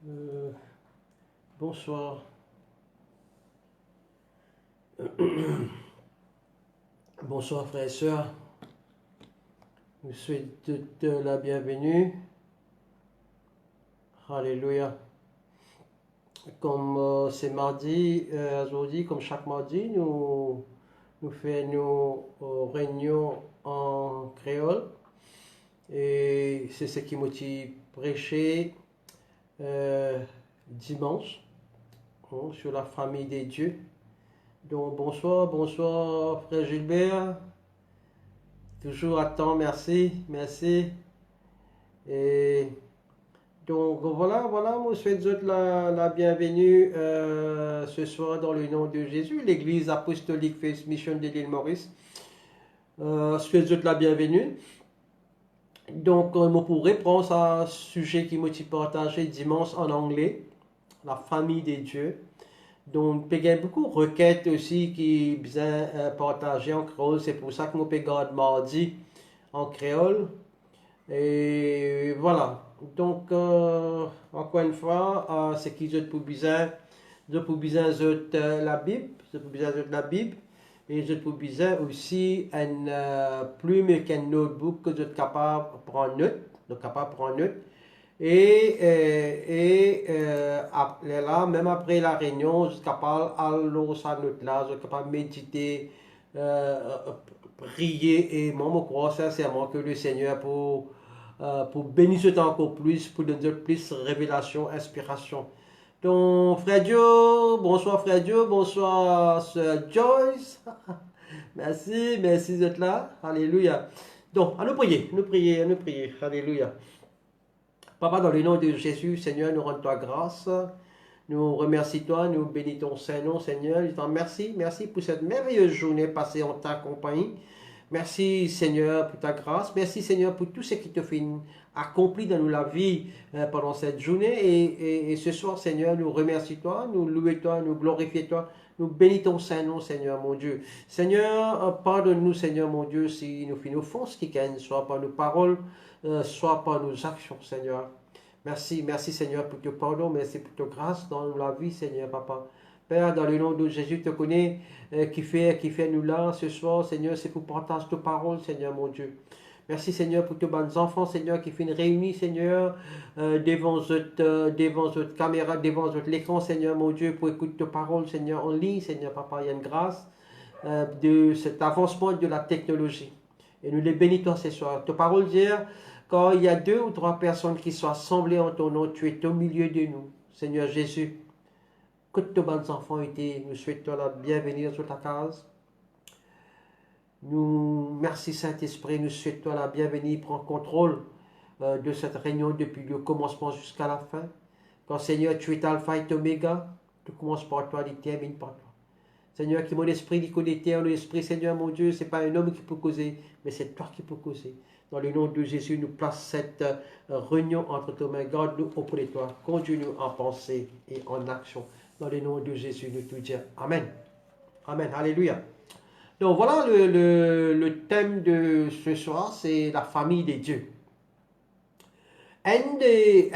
Euh, Bonsoir. Bonsoir frères et sœurs. Je vous souhaite toute la bienvenue. Alléluia. Comme c'est mardi, aujourd'hui, comme chaque mardi, nous faisons nos réunions en créole. Et c'est ce qui motive prêcher dimanche sur la famille des dieux. Donc bonsoir, bonsoir frère Gilbert. Toujours à temps, merci, merci. Et donc voilà, moi je souhaite la bienvenue ce soir dans le nom de Jésus, l'Église apostolique Faith Mission de l'île Maurice. Je souhaite la bienvenue. Donc, on pourrait prendre un sujet qui m'a partagé dimanche en anglais, la famille des dieux. Donc, il y a beaucoup de requêtes aussi qui sont bien partagées en créole. C'est pour ça que je garde mardi en créole. Et voilà. Donc, encore une fois, c'est qu'ils ont pour besoin, la Bible, ils ont pour besoin de la Bible, et ils ont pour besoin aussi une plume et un notebook que vous êtes capable de prendre note, là, même après la réunion, vous êtes capable d'aller sa note là, vous êtes capable de méditer, prier, et moi, je crois sincèrement que le Seigneur pour bénir ce temps encore plus, pour donner plus de révélation, inspiration. Donc, Frère Dieu, bonsoir Frère Dieu, bonsoir Sœur Joyce. Merci, merci d'être là. Alléluia. Donc, à nous prier, Alléluia. Papa, dans le nom de Jésus, Seigneur, nous rendons toi grâce. Nous remercions toi, nous bénissons ton Saint-Nom, Seigneur. Je t'en remercie, merci pour cette merveilleuse journée passée en ta compagnie. Merci Seigneur pour ta grâce. Merci Seigneur pour tout ce qui te fait accompli dans la vie pendant cette journée. Et ce soir Seigneur, nous remercions toi, nous louons toi, nous glorifions toi. Nous bénissons ton Saint-Nom, Seigneur mon Dieu. Seigneur, pardonne-nous, Seigneur mon Dieu, si nous faisons offense qui gagne, soit par nos paroles, soit par nos actions, Seigneur. Merci, merci Seigneur pour ton pardon, merci pour ta grâce dans la vie, Seigneur Papa. Père, dans le nom de Jésus, te connais, qui fait nous là ce soir, Seigneur, c'est pour partager ta parole, Seigneur mon Dieu. Merci Seigneur pour tous les enfants, Seigneur, qui viennent réunis, Seigneur, devant votre caméra, devant votre écran, Seigneur mon Dieu, pour écouter ta parole, Seigneur, en ligne, Seigneur Papa. Il y a une grâce de cet avancement de la technologie. Et nous les bénissons ce soir. Ta parole dit, quand il y a 2 ou 3 personnes qui sont assemblées en ton nom, tu es au milieu de nous. Seigneur Jésus, que tous les enfants étaient, nous souhaitons la bienvenue sur ta case. Nous, merci Saint-Esprit, nous souhaitons la bienvenue, prends contrôle de cette réunion depuis le commencement jusqu'à la fin. Quand Seigneur, tu es Alpha et Oméga, tu commences par toi, tu termines par toi. Seigneur, qui mon esprit dit connecté en l'esprit, Seigneur mon Dieu, ce n'est pas un homme qui peut causer, mais c'est toi qui peux causer. Dans le nom de Jésus, nous place cette réunion entre tes mains. Garde-nous auprès de toi. Conduis-nous en pensée et en action. Dans le nom de Jésus, nous te disons Amen. Amen. Alléluia. Donc voilà le thème de ce soir, c'est la famille des dieux. Un des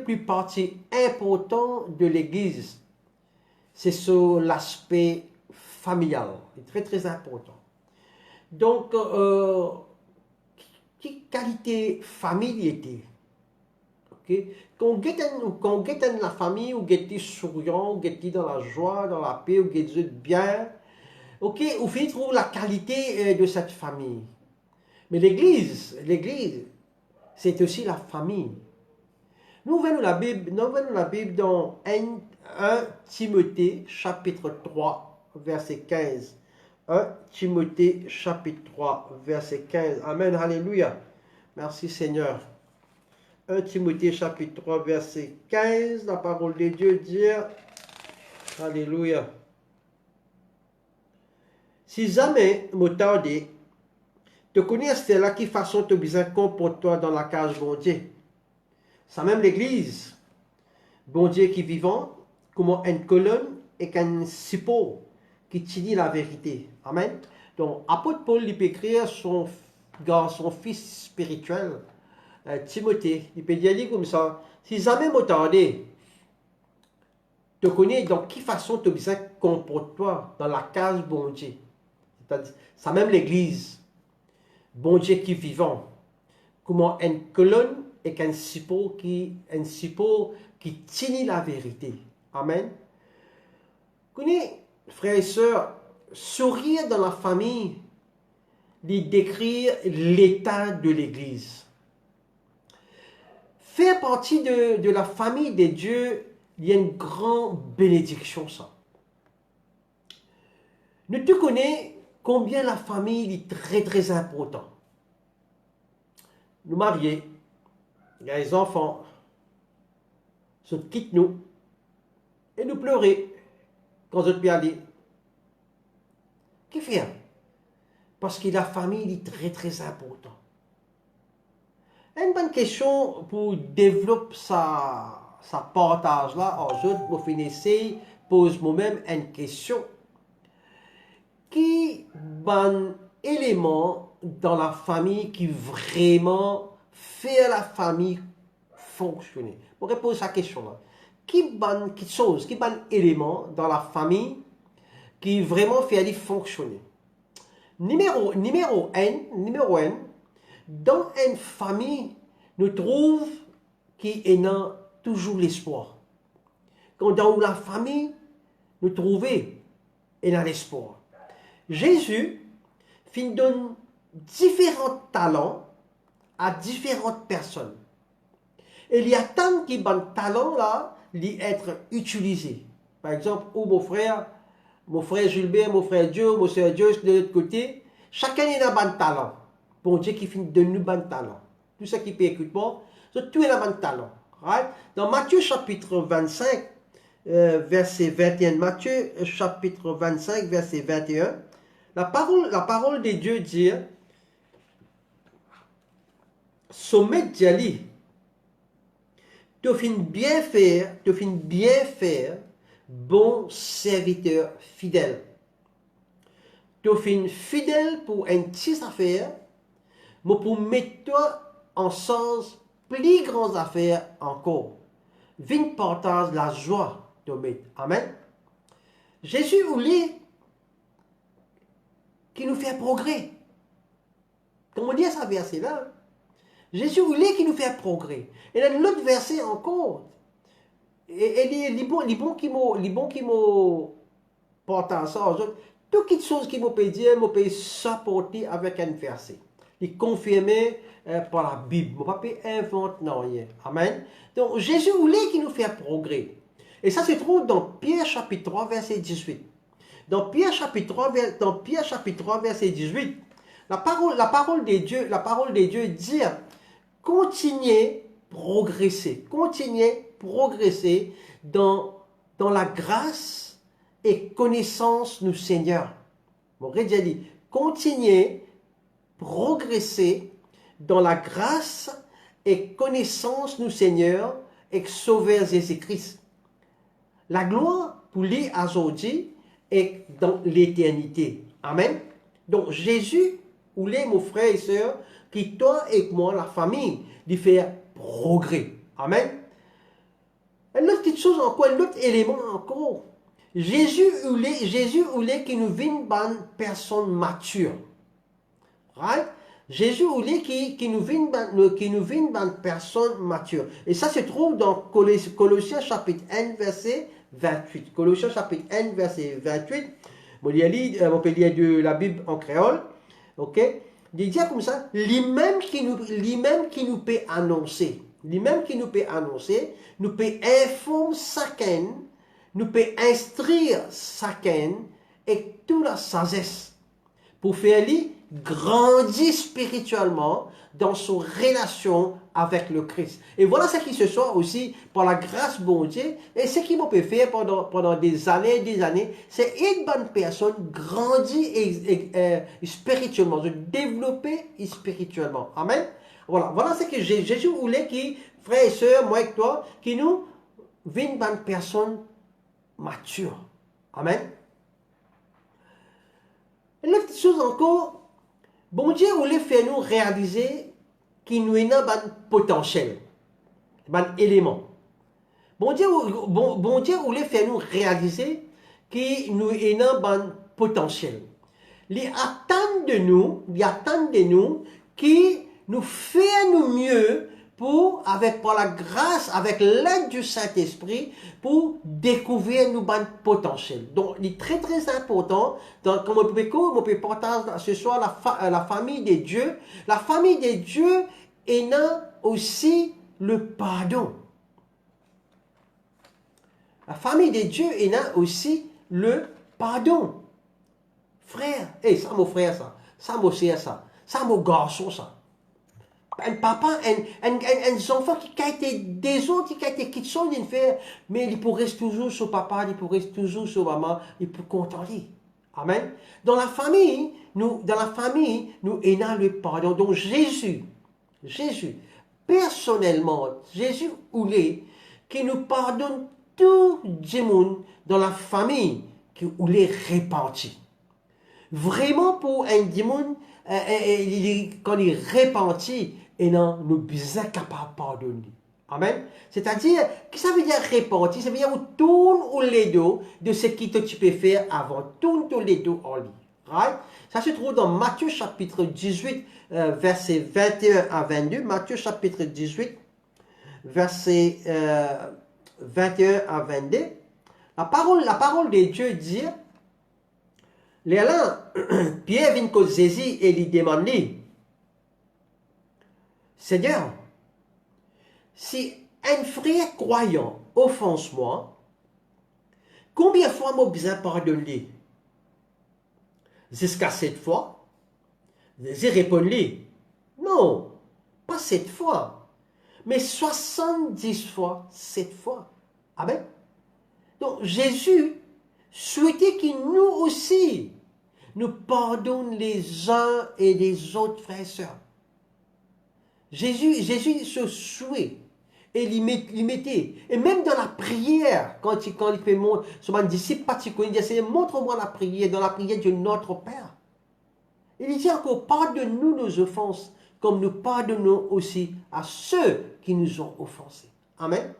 plus parties importants de l'Église, c'est sur l'aspect familial. C'est très très important. Donc, quelle qualité famille était? Okay? Quand on est dans la famille, on est souriant, on est dans la joie, dans la paix, on est bien. Ok, on finit trouver la qualité de cette famille. Mais l'église, c'est aussi la famille. Nous venons la Bible dans 1 Timothée chapitre 3, verset 15. 1 Timothée chapitre 3, verset 15. Amen, alléluia. Merci Seigneur. 1 Timothée chapitre 3, verset 15. La parole de Dieu dit, alléluia. Si jamais m'attendais, te connais celle-là qui façon te besoin comporte-toi dans la cage bon Dieu. Ça même l'église. Bon Dieu qui vivant, comme une colonne et qu'un support qui te dit la vérité. Amen. Donc, apôtre Paul, il peut écrire son fils spirituel, Timothée, il peut dire comme ça, si jamais m'attendais, te connais dans quelle façon tu besoin comporte-toi dans la case bon Dieu. C'est-à-dire, ça même l'église, bon Dieu qui est vivant, comment une colonne et qu'un support qui tient la vérité. Amen. Connais, frères et sœurs, sourire dans la famille, de décrire l'état de l'église. Faire partie de la famille de Dieu, il y a une grande bénédiction, ça. Ne tu connais combien la famille est très très important. Nous mariés, il y a les enfants, se quittent nous, et nous pleurer quand je peux aller. Qu'est-ce qu'il y a? Parce que la famille est très très important. Une bonne question pour développer sa partage là, ensuite, vous finissez, pose moi-même une question. Qui bon élément dans la famille qui vraiment fait la famille fonctionner? On répond à cette question-là. Qui bon chose, qui bon élément dans la famille qui vraiment fait elle fonctionner? Numéro 1, dans une famille, nous trouvons qu'il y a toujours l'espoir. Quand dans la famille, nous trouvons il y a l'espoir. Jésus donne différents talents à différentes personnes. Et il y a tant de bons talents là, être utilisés. Par exemple, mon frère Gilbert, mon frère Dieu, mon soeur Dieu, de l'autre côté, chacun a un bon talent. Bon Dieu qui donne nous bon talent. Tout ce qui peut écouter, tout est un bon talent. Right? Dans Matthieu chapitre 25, verset 21, Matthieu chapitre 25, verset 21, la parole de Dieu dit, sommet d'Ali, tu fin bien faire, bon serviteur fidèle. Tu fin fidèle pour une petite affaire, mais pour mettre toi en sens plus grandes affaires encore. Viens partage la joie de mettre. Amen. Jésus voulait qui nous fait progrès. Comment dire ça verset là? Jésus voulait qu'il nous fait progrès. Et dans l'autre verset encore, et les bons qui m'ont porté ça, toutes les choses qui m'ont dire, m'ont supporter avec un verset. Il confirmé par la Bible. Je ne peux pas inventer rien. Amen. Donc Jésus voulait qu'il nous fasse progrès. Et ça se trouve dans Pierre chapitre 3, verset 18. Dans Pierre chapitre 3, verset 18, la parole de Dieu dit, continuez progresser dans la grâce et connaissance du Seigneur. Bon, j'ai dit, continuez progresser dans la grâce et connaissance du Seigneur et Sauveur Jésus-Christ. La gloire pour lui aujourd'hui est dans l'éternité. Amen. Donc Jésus, ou les mon frère et soeur, qui toi et moi, la famille, de faire progrès. Amen. Une autre petite chose encore, un autre élément encore. Jésus voulait qu'il nous vienne une personne mature. Right? Jésus voulait qu'il nous vienne une personne mature. Et ça se trouve dans Colossiens chapitre 1, verset 28. Colossiens chapitre 1, verset 28. Bon, on peut lire de la Bible en créole. Ok? Il dit comme ça, lui-même qui nous peut annoncer, nous peut informer chacun, nous peut instruire chacun et toute la sagesse pour faire lui grandir spirituellement dans son relation avec le Christ. Et voilà ce qui se soit aussi par la grâce bon Dieu et ce qui peut faire pendant des années, c'est une bonne personne grandir spirituellement, se développer spirituellement. Amen. Voilà ce que Jésus voulait qui, frères et sœurs, moi et toi, qui nous vienne une bonne personne mature. Amen. Et l'autre chose encore, bon Dieu voulait faire nous réaliser qui nous est un potentiel, un élément. Bon Dieu voulait faire nous réaliser que nous est un potentiel. Il attend de nous qui nous fait nous mieux par la grâce, avec l'aide du Saint-Esprit, pour découvrir nos potentiels. Donc, il est très très important, comme on peut partager ce soir la famille de Dieu. La famille de Dieu est aussi le pardon. La famille de Dieu est aussi le pardon. Frère, ça mon frère ça mon sœur ça mon garçon ça. Un papa, un enfant qui a été des autres, qui a été qui sont d'une faire, mais il pourrait toujours sur papa, il pourrait toujours sur maman, il peut contenter. Amen. Dans la famille, nous ayons le pardon. Donc Jésus, personnellement, Jésus voulait qu'il nous pardonne tout le monde dans la famille qui voulait repentir. Vraiment pour un démon, quand il repentit, et non, nous sommes capables de pardonner. Amen. C'est-à-dire, qu'est-ce que ça veut dire repentir? Ça veut dire on tourne les dos de ce que tu peux faire avant. Tourne les dos en lui. Right? Ça se trouve dans Matthieu chapitre 18, versets 21 à 22. Matthieu chapitre 18, versets 21 à 22. La parole de Dieu dit, là, Pierre vient que Jésus et lui demande, Seigneur, si un frère croyant offense moi, combien de fois moi besoin pardonner? Jusqu'à 7 fois? J'ai répondu, non, pas 7 fois, mais 70 fois 7 fois. Amen. Donc Jésus souhaitait que nous aussi, nous pardonnions les uns et les autres frères et sœurs. Jésus se souhait et il mettait, et même dans la prière, quand il fait son disciple particulier, il dit, montre-moi la prière, dans la prière de notre Père. Il dit encore, pardonne-nous nos offenses, comme nous pardonnons aussi à ceux qui nous ont offensés. Amen.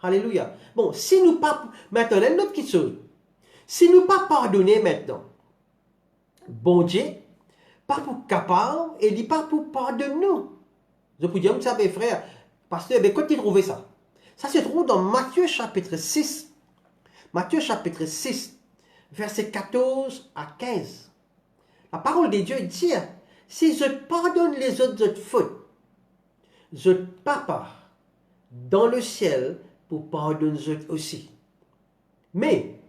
Alléluia. Bon, si nous pas, maintenant, une autre chose, si nous pas pardonner maintenant, bon Dieu, pas pour capable, et il pas pour pardonner nous. Je peux dire, vous savez, frère, pasteur, mais quand il trouvait ça? Ça se trouve dans Matthieu chapitre 6. Matthieu chapitre 6, versets 14 à 15. La parole de Dieu dit, si je pardonne les autres fautes, je papa dans le ciel pour pardonner les autres aussi. Mais,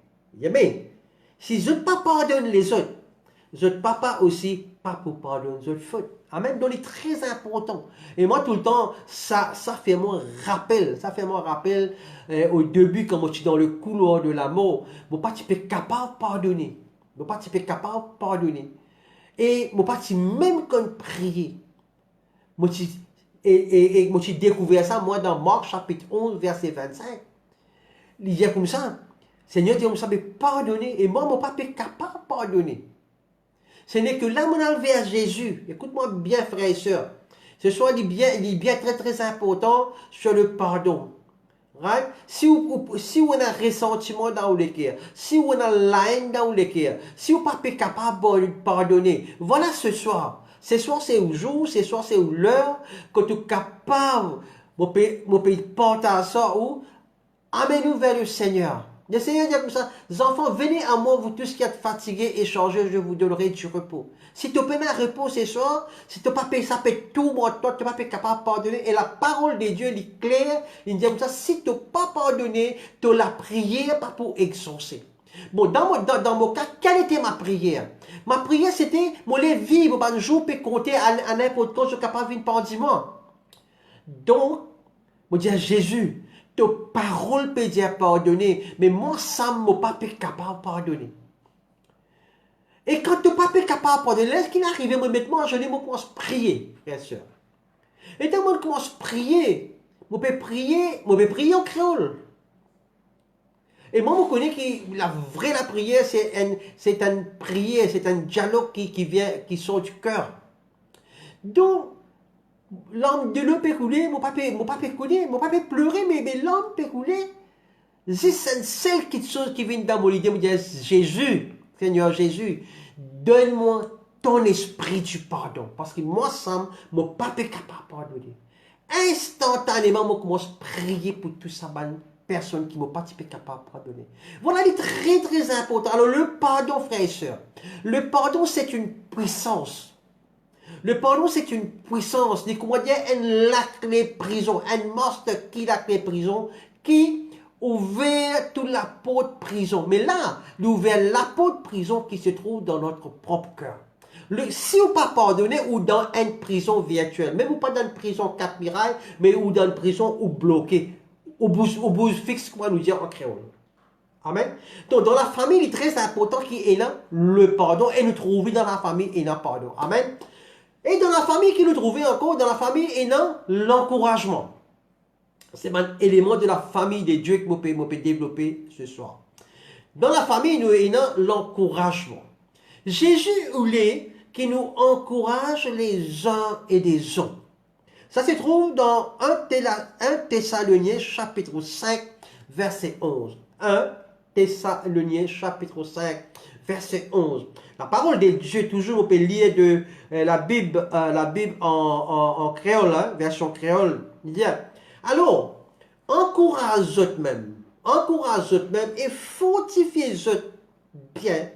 si je ne pardonne les autres, je papa aussi pas pour pardonner les autres fautes. Amen. Donc, il est très important. Et moi, tout le temps, ça fait mon rappel. Ça fait mon rappel au début, quand je suis dans le couloir de la mort. Mon pas tu peux capable de pardonner. Mon pas tu peux capable de pardonner. Et mon pas tu même quand prier. Et moi, j'ai découvert ça, moi, dans Marc chapitre 11, verset 25. Il dit comme ça, Seigneur, Dieu, me pardonner. Et moi, mon pas capable de pardonner. Ce n'est que là, mon enlevé à Jésus. Écoute-moi bien, frères et sœurs. Ce soir, il est bien très, très important sur le pardon. Right? Si on a ressentiment dans le cœur, si on a la haine dans le cœur, si on n'est pas capable de pardonner, voilà ce soir. Ce soir, c'est au jour, ce soir, c'est au l'heure, que tu es capable de porter à ça ou amène-nous vers le Seigneur. Le Seigneur dit comme ça, les enfants, venez à moi, vous tous qui êtes fatigués et chargés, je vous donnerai du repos. Si tu peux mettre un repos ce soir, si tu n'as pas payé ça, paye tout, moi, toi, tu n'es pas capable de pardonner. Et la parole de Dieu, elle est claire, il dit comme ça, si tu n'as pas pardonné, tu la prière pas pour exaucer. Bon, dans mon cas, quelle était ma prière? Ma prière, c'était, moi, les vivre, un jour, peut compter à n'importe quand, je suis capable de vivre pendant 10 mois. Donc, je dis à Jésus, ta parole peut dire pardonner, mais moi, ça ne m'a pas capable de pardonner. Et quand tu n'es pas capable de pardonner, ce qui arrive, moi, maintenant, je commence à prier, bien sûr. Et quand je commence à prier, je peux prier en créole. Et moi, je connais que la prière, c'est une prière, c'est un dialogue qui sort du cœur. Donc, L'âme de l'eau peut couler, mon papa peut couler, mon papa peut pleurer, mais l'âme peut couler. C'est celle chose qui vient dans mon idée, me dire, Jésus, Seigneur Jésus, donne-moi ton esprit du pardon. Parce que moi, Sam, mon papa est capable de pardonner. Instantanément, je commence à prier pour tout ça, personne qui m'a pas capable de pardonner. Voilà, il est très très important. Alors, le pardon, frères et sœurs, le pardon, c'est une puissance. Le pardon, c'est une puissance. Il y a une clé prison, un master qui la clé prison, qui ouvert toute la porte prison. Mais là, il ouvert la porte prison qui se trouve dans notre propre cœur. Si vous pas pardonné ou dans une prison virtuelle, même ou pas dans une prison Cap Mirail, mais ou dans une prison ou bloqué, au bout fixe, comment nous dire en créole. Amen. Donc, dans la famille, il est très important qu'il y ait là le pardon et nous trouver dans la famille et le pardon. Amen. Et dans la famille qui nous trouvait encore, dans la famille et dans l'encouragement. C'est un élément de la famille de Dieu que je peux développer ce soir. Dans la famille, nous avons l'encouragement. Jésus est qui nous encourage les uns et les autres. Ça se trouve dans 1 Thessaloniciens chapitre 5, verset 11. 1 Thessaloniciens chapitre 5, verset 11. La parole de Dieu, toujours, on peut lire de la Bible en créole, hein, version créole. Il dit, alors, encourage-eux-mêmes et fortifiez-eux bien,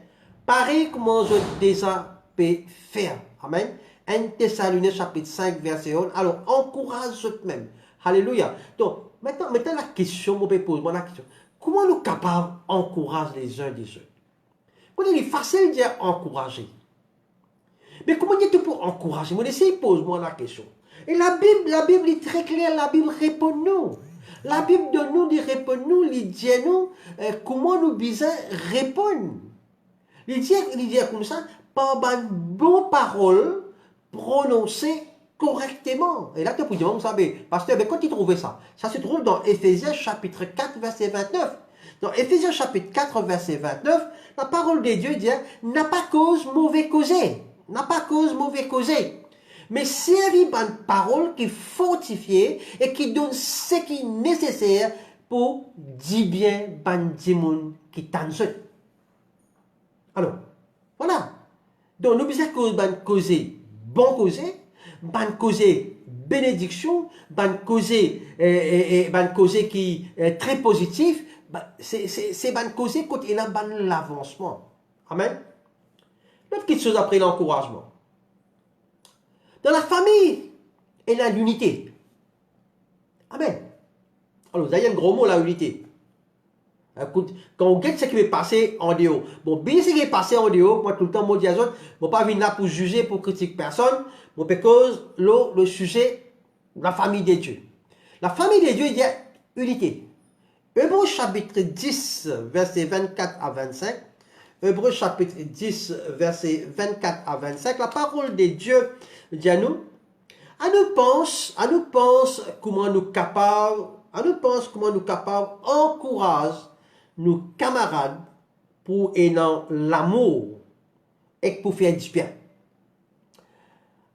pareil comment je déjà peux faire. Amen. 1 Thessaloniciens chapitre 5, verset 11. Alors, encourage-eux-mêmes. Alléluia. Donc, maintenant la question, je pose moi la question. Comment nous sommes capables d'encourager les uns des autres? Il est facile de dire encourager. Mais comment est-ce pour encourager? Moi, essaye, pose-moi la question. Et la Bible est très claire, la Bible répond-nous. La Bible de nous, il répond-nous, il dit nous comment nous besoin répondre. Il dit comme ça, par une bonne parole prononcée correctement. Et là, tu peux dire, vous savez, pasteur, mais quand tu trouves ça? Ça se trouve dans Éphésiens chapitre 4, verset 29. Dans Éphésiens chapitre 4, verset 29, la parole de Dieu dit, n'a pas cause mauvais causé. N'a pas cause mauvais causé. Mais servir une parole qui est fortifiée et qui donne ce qui est nécessaire pour dire bien ban qui t'enseigne. Alors, voilà. Donc, nous besoin causer bon causer, ban causer bénédiction, ban causer qui est très positif. C'est ban causer quand il a ban l'avancement. Amen. L'autre petite chose après l'encouragement. Dans la famille, il y a l'unité. Amen. Alors, vous avez un gros mot, la unité. Quand on regarde ce qui est passé en dehors. Bon, bien ce qui est passé en dehors, moi tout le temps, moi dis à eux, je ne pas venir là pour juger, pour critiquer personne, mais parce que le sujet, la famille de Dieu. La famille de Dieu, il y a unité. Hébreux chapitre 10, verset 24 à 25. Hébreux chapitre 10, verset 24 à 25. La parole de Dieu dit à nous pense comment nous capables, encourage nos camarades pour ayant l'amour et pour faire du bien.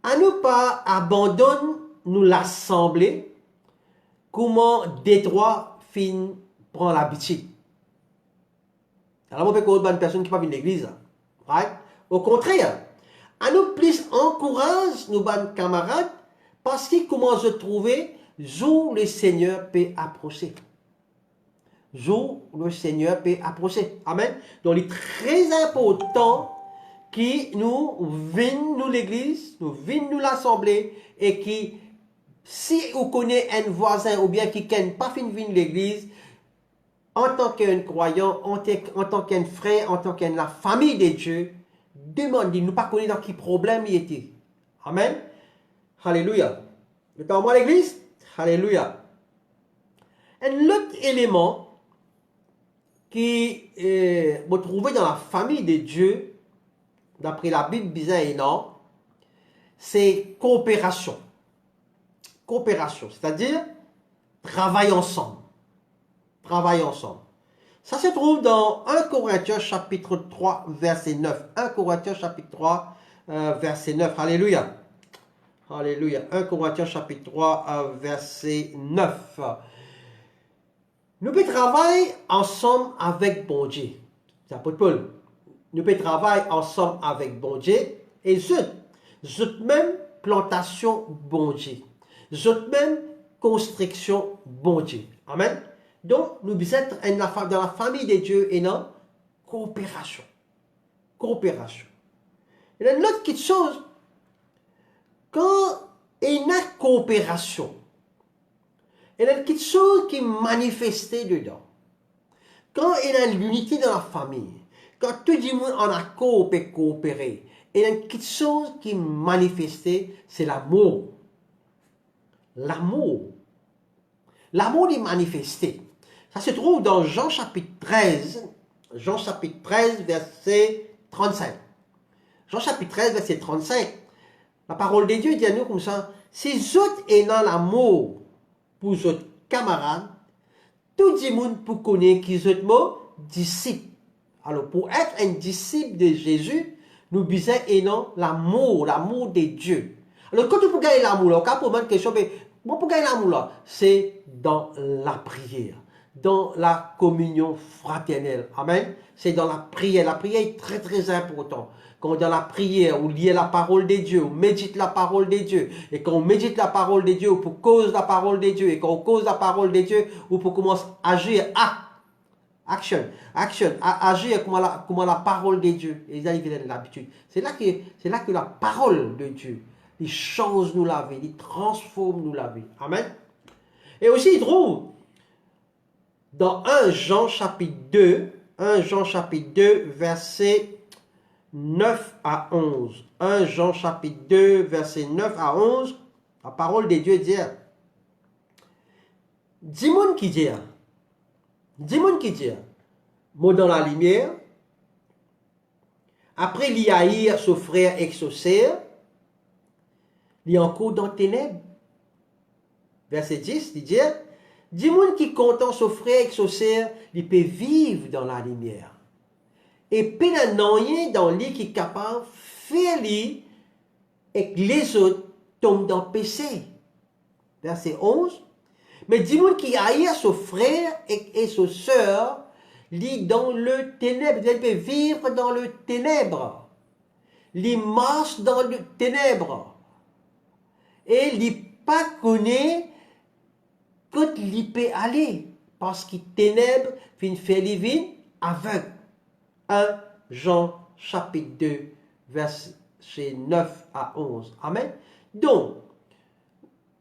À nous pas abandonne nous l'assemblée, comment Détroit fin prend l'habitude. Alors, on peut qu'on une personne qui ne pas venir l'église. Right? Au contraire, à nous plus encourage nos camarades parce qu'ils commencent à trouver où le Seigneur peut approcher. Où le Seigneur peut approcher. Amen. Donc, il est très important que nous venions l'église, nous venions l'assemblée et que si vous connaissez un voisin ou bien qui n'a pas fini de venir l'église, en tant qu'un croyant, en tant qu'un frère, en tant qu'un la famille de Dieu, demandez, nous pas connaître dans quel problème il était. Amen. Alléluia. Mettons-moi l'église. Alléluia. Un autre élément qui vous trouvez dans la famille de Dieu, d'après la Bible bizarre et non, c'est coopération. Coopération, c'est-à-dire travailler ensemble. Travailler ensemble. Ça se trouve dans 1 Corinthiens chapitre 3, verset 9. 1 Corinthiens chapitre 3, verset 9. Alléluia. Alléluia. 1 Corinthiens chapitre 3, verset 9. Nous pouvons travailler ensemble avec bon Dieu. C'est l'apôtre Paul. Nous pouvons travailler ensemble avec bon Dieu. Et zut même plantation bon Dieu. Zut même construction bon Dieu. Amen. Donc, nous devons être dans la famille de Dieu et dans coopération. Coopération. Il y a une autre petite chose. Quand il y a coopération, il y a quelque chose qui est manifesté dedans. Quand il y a l'unité dans la famille, quand tout le monde en accord peut coopérer, il y a quelque chose qui est manifesté, c'est l'amour. L'amour. L'amour est manifesté. Ça se trouve dans Jean chapitre 13. Jean chapitre 13, verset 35. Jean chapitre 13, verset 35. La parole de Dieu dit à nous comme ça, si vous êtes dans l'amour pour vos camarades, tout le monde pour connaître qu'ils sont disciples. Alors, pour être un disciple de Jésus, nous devons l'amour de Dieu. Alors, quand vous gagner l'amour, on peut poser une question, mais pour gagner l'amour, c'est dans la prière, dans la communion fraternelle. Amen. C'est dans la prière. La prière est très, très importante. Quand dans la prière, on lit la parole de Dieu, on médite la parole de Dieu. Et quand on médite la parole de Dieu, on peut cause la parole de Dieu. Et quand on cause la parole de Dieu, on peut commencer à agir. Action, agir comme la parole de Dieu. Et ça, il l'habitude. C'est là que la parole de Dieu, il change nous la vie, il transforme nous la vie. Amen. Et aussi, il trouve dans 1 Jean chapitre 2, verset 9 à 11. 1 Jean chapitre 2, verset 9 à 11. La parole de Dieu dit, dis-moi qui dit, moi dans la lumière, après l'y haïr son frère et son sœur, il est encore dans les ténèbres. Verset 10, il dit, dis-moi qui content son frère et son sœur, il peut vivre dans la lumière. Et puis, il n'y a rien dans lui qui est capable de faire lui et que les autres tombent dans le péché. Verset 11. Mais dis-moi qui haït son frère et son sœur, lui dans le ténèbre. Il peut vivre dans le ténèbre. Il marche dans le ténèbre. Et il pas connaît quand il peut aller. Parce qu'il ténèbre, il fait les vies aveugle. 1 Jean chapitre 2, verset 9 à 11. Amen. Donc,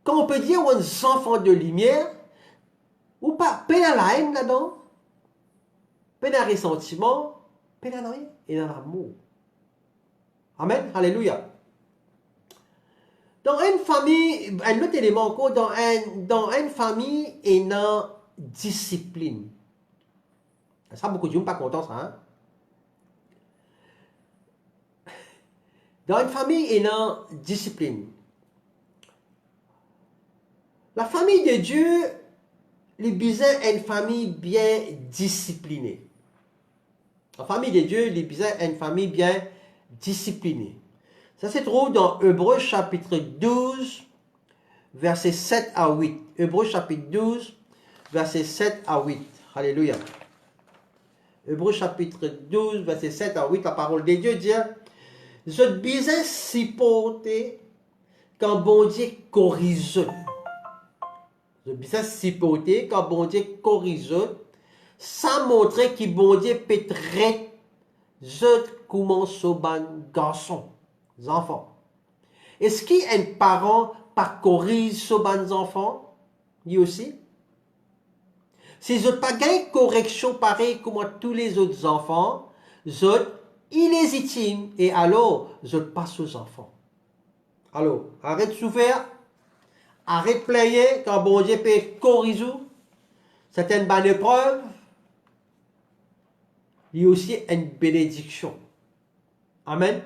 quand on peut dire aux enfants de lumière, ou pas, pas dans la haine là-dedans, pas dans le ressentiment, pas dans rien, et dans l'amour. Amen. Alléluia. Dans une famille, un autre élément encore, dans une famille et dans discipline. Ça, beaucoup de gens ne sont pas contents, ça, hein? Dans une famille et dans discipline. La famille de Dieu, les besoins est une famille bien disciplinée. La famille de Dieu, les besoins est une famille bien disciplinée. Ça se trouve dans Hébreux chapitre 12, versets 7 à 8. Hébreux chapitre 12, versets 7 à 8. Alléluia. Hébreux chapitre 12, versets 7 à 8, la parole de Dieu dit, je besoin supporter quand bon Dieu corrige. Je besoin supporter quand bon Dieu corrige, sans montrer que bon Dieu peut traiter je commence au ban garçon, enfants. Est-ce qu'un parent pas corrige ce ban enfants, lui aussi? Si je pas gagne correction pareil comme tous les autres enfants, je illégitime et alors je passe aux enfants. Alors, arrête de souffrir, arrête de player quand bon Dieu peut corriger. C'est une bonne épreuve. Il y a aussi une bénédiction. Amen.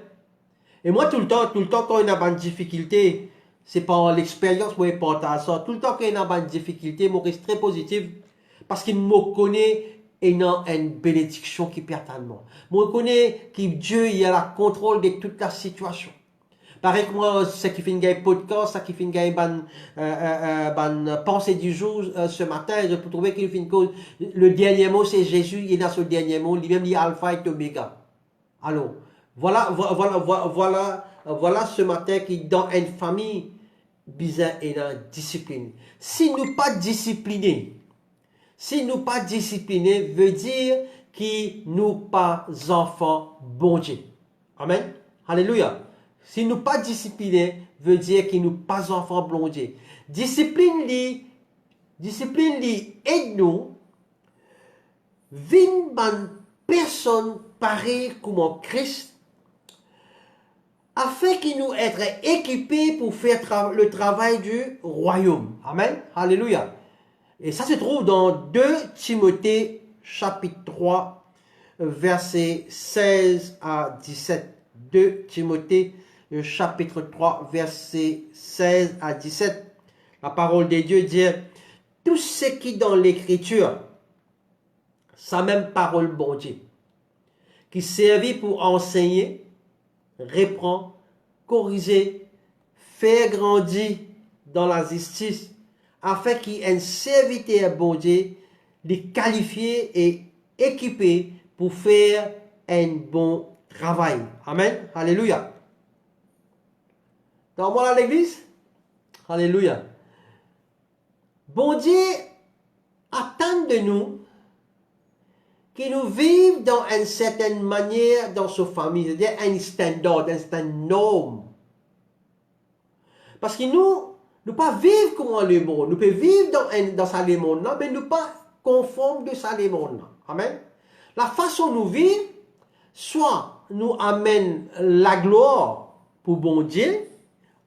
Et moi, tout le temps, quand il y a une difficulté, c'est par l'expérience que je porte à ça. Tout le temps qu'il y a une difficulté, je reste très positif parce qu'il me connaît et il y a une bénédiction qui perd tellement. Je reconnais que Dieu il a le contrôle de toute la situation. Pareil que moi, ce qui fait une gagne podcast, ça qui fait une gagne pensée du jour ce matin, je peux trouver qu'il fait une cause. Le dernier mot, c'est Jésus, il est dans ce dernier mot, lui-même dit Alpha et Omega. Alors, voilà ce matin qui, dans une famille, bizarre et dans discipline. Si nous pas disciplinés, veut dire que nous pas enfants bon Dieu. Amen. Alléluia. Si nous pas disciplinés, veut dire que nous pas enfants bon Dieu. Discipline li aide nous vivre une personne pareille comme Christ afin qu'il nous être équipés pour faire le travail du royaume. Amen. Alléluia. Et ça se trouve dans 2 Timothée chapitre 3 versets 16 à 17. 2 Timothée chapitre 3 versets 16 à 17. La parole de Dieu dit tout ce qui dans l'écriture, sa même parole bon Dieu, qui servit pour enseigner, reprend, corriger, faire grandir dans la justice, afin qu'il ait un serviteur bon Dieu, les qualifier et équiper pour faire un bon travail. Amen. Alléluia. Dans moi à l'église? Alléluia. Bon Dieu attend de nous que nous vivions dans une certaine manière dans sa famille, c'est-à-dire un standard, un norme. Parce que nous ne pas vivre comme le monde. Nous pouvons vivre dans ce monde, mais nous pas conformes de ce monde. Amen. La façon dont nous vivons, soit nous amène la gloire pour bon Dieu,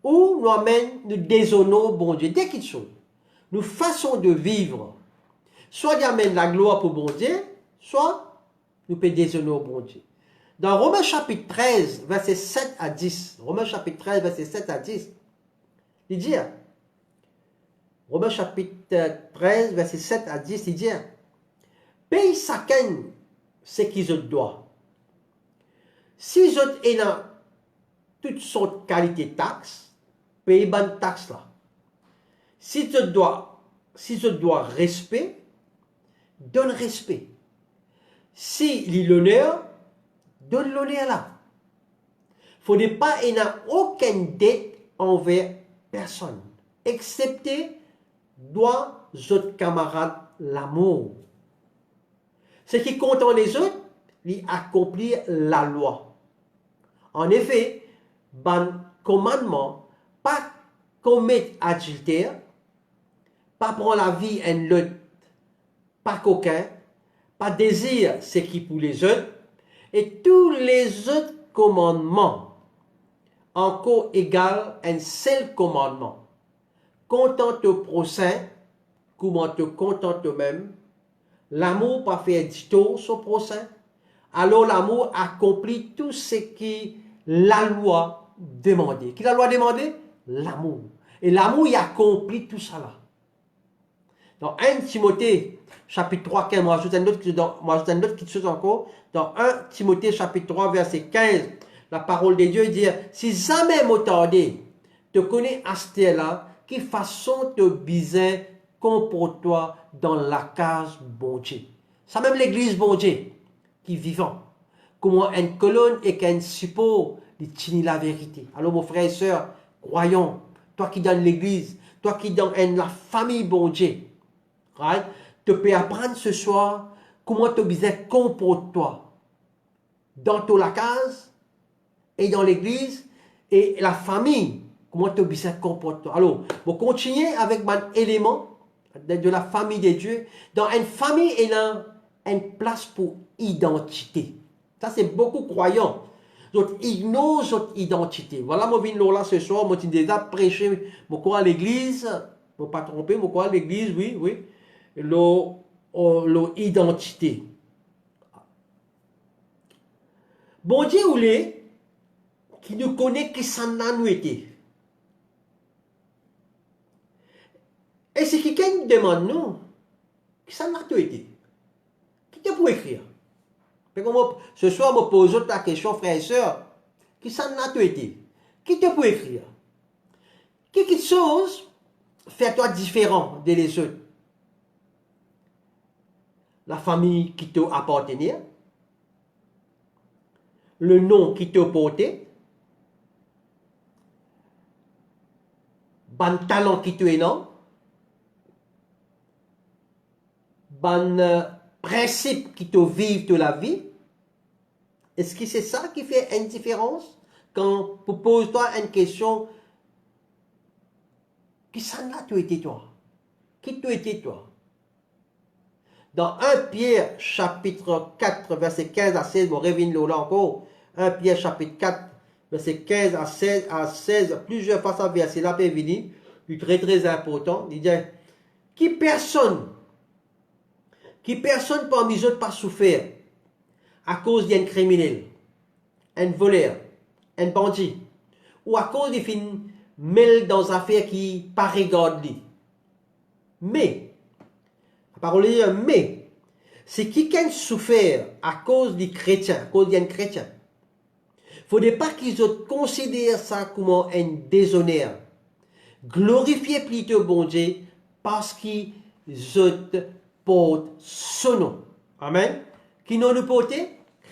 ou nous amène nous déshonore bon Dieu. Dès qu'il chose. Nous façon de vivre, soit nous amène la gloire pour bon Dieu, soit nous pouvons déshonorer bon Dieu. Dans Romains chapitre 13, verset 7 à 10, Romains chapitre 13, verset 7 à 10, il dit, Romains chapitre 13, verset 7 à 10, il dit, paye chacun ce qu'ils doivent. Si ils ont toutes sortes de qualités de taxes, paye bonne taxe là. Si je dois respect, donne respect. Si l'honneur, donne l'honneur là. Il ne faut pas y avoir aucune dette envers personne, excepté doit autres camarades l'amour. Ce qui compte en les autres, c'est accomplir la loi. En effet, ban commandement, pas commettre adultère, pas prendre la vie en l'autre, pas coquin, pas désir ce qui pour les autres, et tous les autres commandements, encore égal un seul commandement. Contente au prochain, comment te contente toi-même. L'amour pas faire du tort son prochain. Alors l'amour accomplit tout ce qui la loi demandait. Qui la loi demandait? L'amour. Et l'amour, il accomplit tout ça là. Dans 1 Timothée, chapitre 3, 15, moi ajoute un autre qui chose encore. Dans 1 Timothée, chapitre 3, verset 15, la parole de Dieu dit, si jamais m'attendez, te connais à ce là, qui façon te bizarre comporte-toi dans la case bon Dieu. Ça même l'église bon Dieu, qui vivant. Comment une colonne et qu'un support, il tient la vérité. Alors mon frère et soeur, croyons, toi qui dans l'église, toi qui dans la famille bon Dieu, right? Tu peux apprendre ce soir comment te bizarre comporte-toi dans la case et dans l'église et la famille. Comment te bizarre comporte-toi. Alors, vous continuez avec mon élément de la famille de Dieu. Dans une famille, il y a une place pour identité. Ça, c'est beaucoup croyants. Donc, ignorent notre identité. Voilà, moi, je viens là ce soir, moi, j'ai déjà prêché, moi, quoi à l'église, je ne pas tromper, moi, quoi à l'église, oui. L'identité. Bon Dieu, où l'est, qui nous connaît, qui s'en a nous été. Et si quelqu'un nous demande, nous, qui s'en a tout été? Qui te pour écrire? Ce soir, je me pose la question, frères et sœurs, qui s'en a tout été? qui te peut écrire? Quelque chose fait toi différent des autres? La famille qui te appartenait, le nom qui te portait, ban talent qui te est non, ban principe qui te vive de la vie. Est-ce que c'est ça qui fait une différence? Quand tu poses toi une question, qui s'en a tu étais toi? Qui tu étais toi? Dans 1 Pierre chapitre 4, verset 15 à 16, bon, reviens là encore. 1 Pierre chapitre 4, verset 15 à 16, plusieurs fois ce verset là peut venir, très très important. Il dit, qui personne parmi eux pas souffert à cause d'un criminel, un voleur, un bandit, ou à cause de fin mêle dans une affaire qui pas regarde lui. Mais, la parole dit, mais, c'est qui a souffert à cause du chrétien, à cause d'un chrétien. Il ne faudrait pas qu'ils considèrent ça comme un déshonneur. Glorifiez plutôt bon Dieu parce qu'ils portent son nom. Amen. Qui nous portent?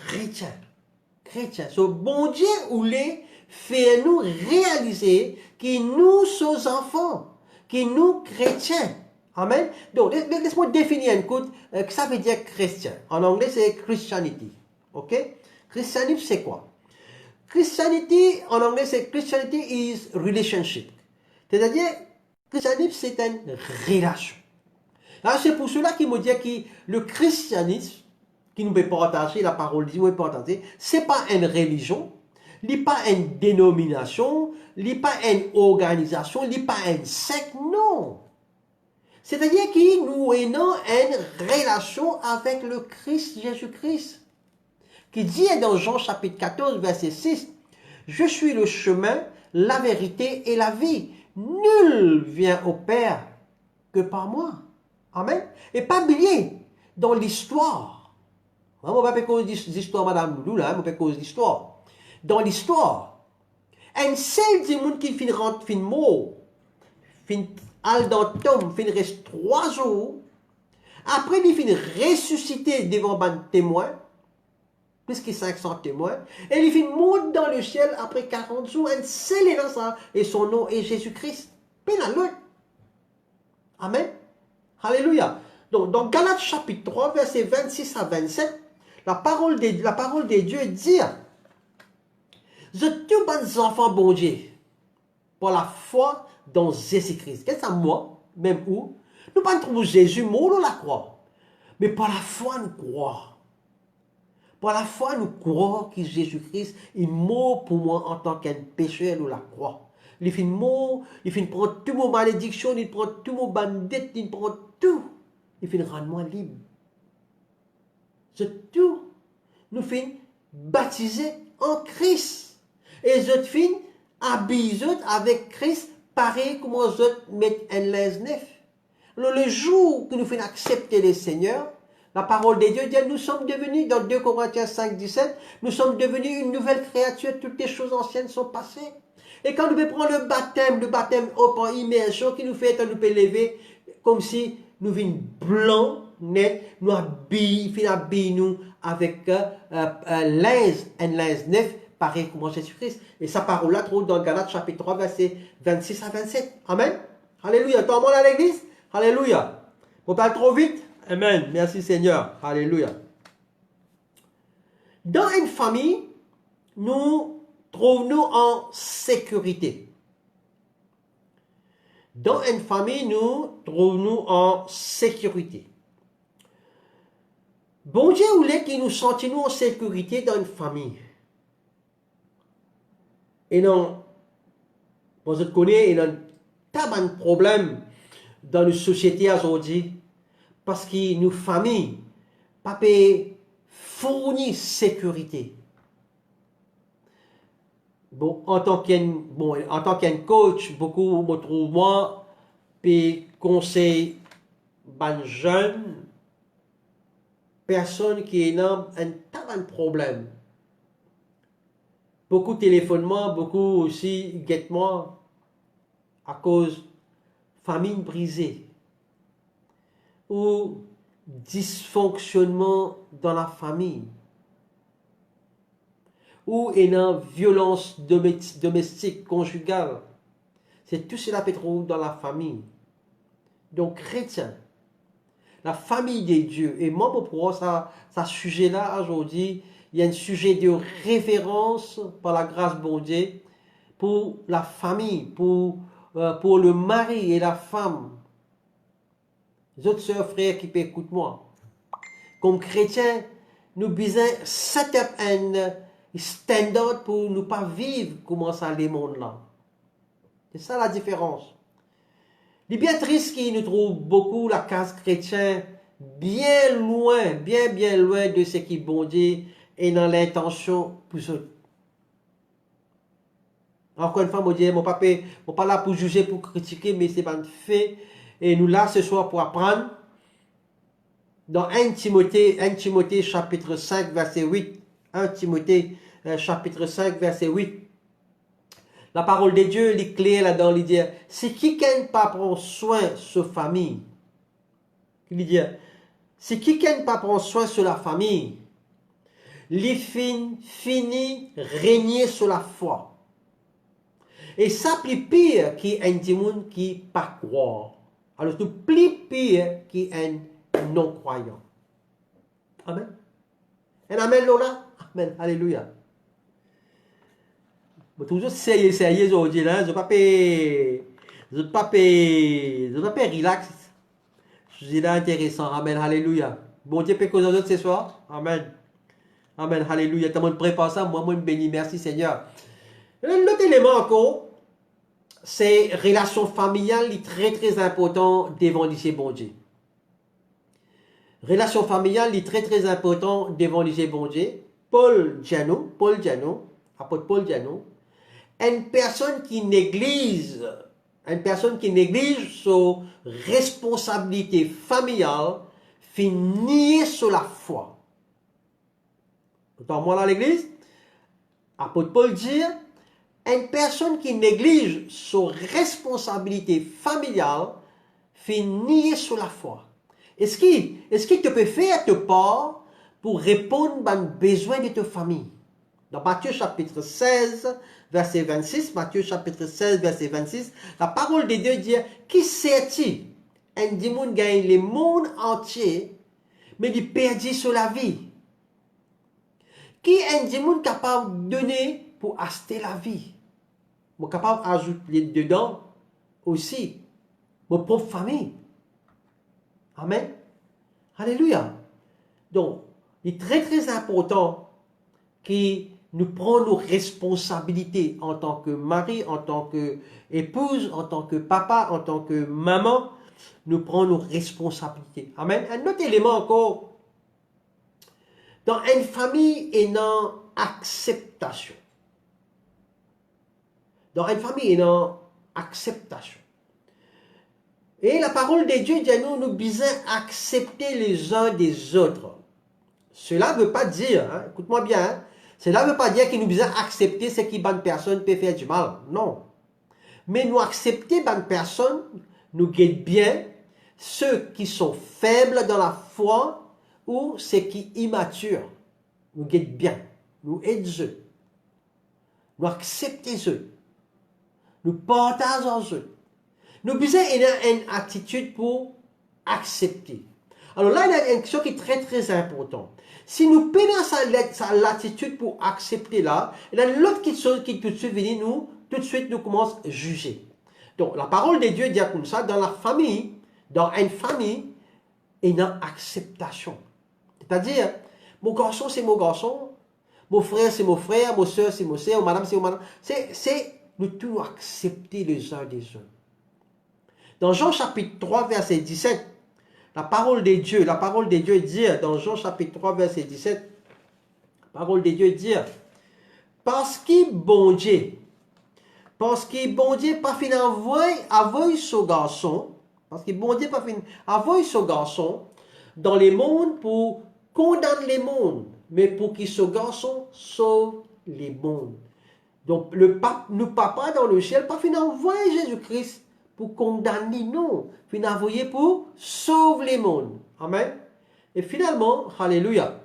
Chrétien. Chrétien. So, bon Dieu voulait faire nous réaliser que nous sommes enfants, que nous chrétiens. Amen. Donc, laisse-moi définir un coup que ça veut dire chrétien. En anglais, c'est Christianity. OK? Christianity, c'est quoi? Christianity, en anglais, c'est Christianity is relationship. C'est-à-dire, christianisme, c'est une relation. Alors, c'est pour cela qu'il me dit que le christianisme, qui nous peut partager la parole, ce n'est pas une religion, ce n'est pas une dénomination, ce n'est pas une organisation, ce n'est pas une secte, non. C'est-à-dire que nous avons une relation avec le Christ, Jésus-Christ, qui dit dans Jean chapitre 14, verset 6, « Je suis le chemin, la vérité et la vie. Nul vient au Père que par moi. » Amen. Et pas oublier, dans l'histoire, je ne vais pas cause d'histoire, Madame Loulou, là, je vais pas cause d'histoire. Dans l'histoire, un seul du monde qui fin mort, fin al dans tombe, fin reste 3 jours, après il fin ressusciter devant un témoin, plus que 500 témoins, et il fin monte dans le ciel après 40 jours, un seul est dans ça, et son nom est Jésus-Christ. Puis la l'autre. Amen. Alléluia. Donc, dans Galates chapitre 3, versets 26 à 27, la parole de Dieu dit, « Je tous les enfants bon Dieu, pour la foi dans Jésus-Christ. » Qu'est-ce que c'est moi, même où? Nous ne trouvons pas Jésus mort dans la croix, mais par la foi nous croyons. Par la foi nous croyons que Jésus-Christ est mort pour moi en tant qu'un pécheur dans la croix. Il fait mort, il fait prendre toutes mes malédictions, il prend toutes mes bandettes, il prend tout. Il fait rendre moi libre. C'est tout. Nous finissons baptisés en Christ. Et je finis habillés avec Christ, pareil comme je mets un linge neuf. Le jour que nous finissons accepter le Seigneur, la parole de Dieu dit, nous sommes devenus, dans 2 Corinthiens 5, 17, nous sommes devenus une nouvelle créature, toutes les choses anciennes sont passées. Et quand nous prendre le baptême en immersion qui nous fait nous peut lever comme si nous vîmes blancs, net, nous habillons nous avec un linge neuf, pareil comme Jésus-Christ. Et sa parole là trouve dans Galates chapitre 3, verset 26 à 27. Amen. Alléluia. Tout le monde à l'église? Alléluia. On parle trop vite? Amen. Merci Seigneur. Alléluia. Dans une famille, nous trouvons-nous en sécurité. Dans une famille, nous trouvons-nous en sécurité. Bon Dieu voulait que nous sentions en sécurité dans une famille. Et non, vous connaissez, il y a un tas de problèmes dans la société aujourd'hui parce que nos familles ne peuvent pas fournir sécurité. Bon, en tant qu'un coach, beaucoup me trouvent moi, puis conseil ban jeunes, personnes qui ont un tas de problèmes. beaucoup de téléphonements, beaucoup aussi guettements à cause famille brisée ou dysfonctionnement dans la famille ou une violence domestique, conjugale. C'est tout cela peut trouver dans la famille. Donc, chrétien, la famille des dieux, et moi, pour ça sujet-là, aujourd'hui, il y a un sujet de révérence par la grâce de Dieu pour la famille, pour le mari et la femme. Les autres sœurs, frères qui écoutent moi. Comme chrétiens, nous besoin set up un standard pour ne pas vivre comment ça les mondes là. C'est ça la différence. Il est bien triste qu'il nous trouve beaucoup la case chrétienne bien loin, bien loin de ce qui bon Dieu et dans l'intention pour eux. Encore une fois, moi, je ne suis pas là pour juger, pour critiquer, mais c'est pas un fait. Et nous là ce soir pour apprendre. Dans 1 Timothée chapitre 5 verset 8. 1 Timothée chapitre 5 verset 8. La parole de Dieu, elle est claire là-dedans, il dit, si quelqu'un pas prend soin de sa famille, il dit, si quelqu'un pas prend soin sur la famille, il finit régner sur la foi. Et ça, plus pire qu'un démon qui pas croire. Alors, c'est plus pire qu'un non-croyant. Amen. Un amen, Lola. Amen. Alléluia. Je toujours sérieux aujourd'hui là, je ne pas relax. Je suis là intéressant. Amen, alléluia. Bon Dieu peut causer d'autres ce soir. Amen. Amen, alléluia. Tout le monde prépare ça, moi je bénis, merci Seigneur. L'autre élément encore, c'est relation familiale, très important devant lycée bon Dieu. Relation familiale, très important devant lycée bon Dieu. Paul Diano, apôtre Paul Diano, une personne qui néglige son responsabilité familiale finit sur la foi. Entends-moi là l'église? Apôtre Paul dit, une personne qui néglige son responsabilité familiale finit sur la foi. Est-ce que tu peux faire ta part pour répondre aux besoins de ta famille? Dans Matthieu chapitre 16, verset 26, Matthieu chapitre 16, verset 26, la parole de Dieu dit, qui sait-il? Un démon gagne le monde entier, mais il perdit sur la vie. Qui est un démon capable de donner pour acheter la vie? Je suis capable d'ajouter dedans aussi ma propre famille. Amen. Alléluia. Donc, il est très important que nous prenons nos responsabilités en tant que mari, en tant qu'épouse, en tant que papa, en tant que maman. Nous prenons nos responsabilités. Amen. Un autre élément encore. Dans une famille et dans acceptation. Dans une famille et dans acceptation. Et la parole de Dieu dit à nous, nous devons accepter les uns des autres. Cela ne veut pas dire, hein, écoute-moi bien, hein, cela ne veut pas dire que nous devons accepter ce qui bonne personne peut faire du mal. Non. Mais nous accepter bonne personne, nous guette bien ceux qui sont faibles dans la foi ou ceux qui immatures. Nous guette bien. Nous aidons eux. Nous acceptons eux. Nous partageons eux. Nous devons avoir une attitude pour accepter. Alors là, il y a une chose qui est très importante. Si nous prenons l'attitude pour accepter là, il y a l'autre chose qui tout de suite nous commence à juger. Donc la parole de Dieu dit comme ça, dans la famille, dans une famille, il y a une acceptation. C'est-à-dire, mon garçon c'est mon garçon, mon frère c'est mon frère, mon soeur c'est mon soeur, madame c'est mon madame. C'est nous tous accepter les uns des autres. Dans Jean chapitre 3, verset 17, la parole de Dieu dit, dans Jean chapitre 3, verset 17, la parole de Dieu dit, parce qu'il bon Dieu pas fini envoyer ce garçon, parce qu'il bon Dieu pas fini envoyer ce garçon dans le monde pour condamner le monde, mais pour que ce garçon sauve le monde. Donc, le pape, nous papa dans le ciel, pas fin envoyer Jésus-Christ pour condamner, non. Fin envoyer pour sauver les mondes. Amen. Et finalement, alléluia,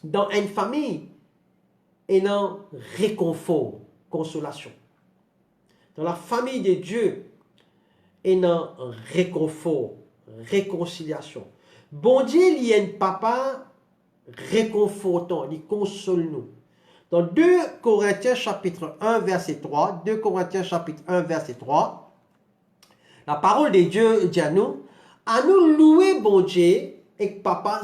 dans une famille, il y a un réconfort, consolation. Dans la famille de Dieu, il y a un réconfort, réconciliation. Bon Dieu, il y a un papa réconfortant, il console nous. Dans 2 Corinthiens chapitre 1 verset 3, 2 Corinthiens chapitre 1 verset 3, la parole de Dieu dit à nous louer bon Dieu, et papa,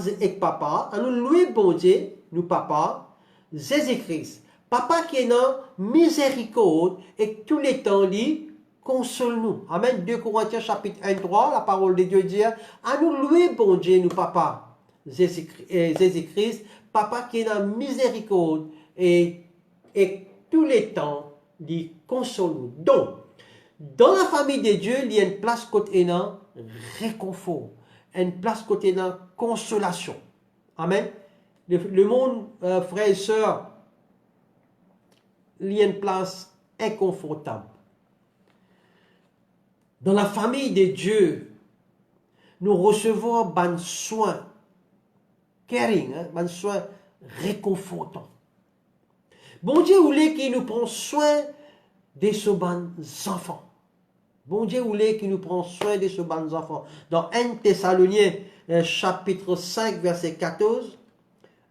à nous louer bon Dieu, nous papa, Jésus-Christ. Papa qui est dans miséricorde et tous les temps dit, console-nous. Amen. 2 Corinthiens chapitre 1, 3, la parole de Dieu dit, à nous louer bon Dieu, nous papa, Jésus-Christ, papa qui est dans miséricorde et tous les temps dit, console-nous. Donc, dans la famille de Dieu, il y a une place côté d'un réconfort, une place côté d'un consolation. Amen. Le monde, frères et sœurs, il y a une place inconfortable. Dans la famille de Dieu, nous recevons ban soin, caring, ban soin réconfortant. Bon Dieu voulait qu'il nous prenne soin de ce ban enfants. Bon Dieu voulait qu'il nous prenne soin de ce ban enfants. Dans 1 Thessaloniciens chapitre 5 verset 14,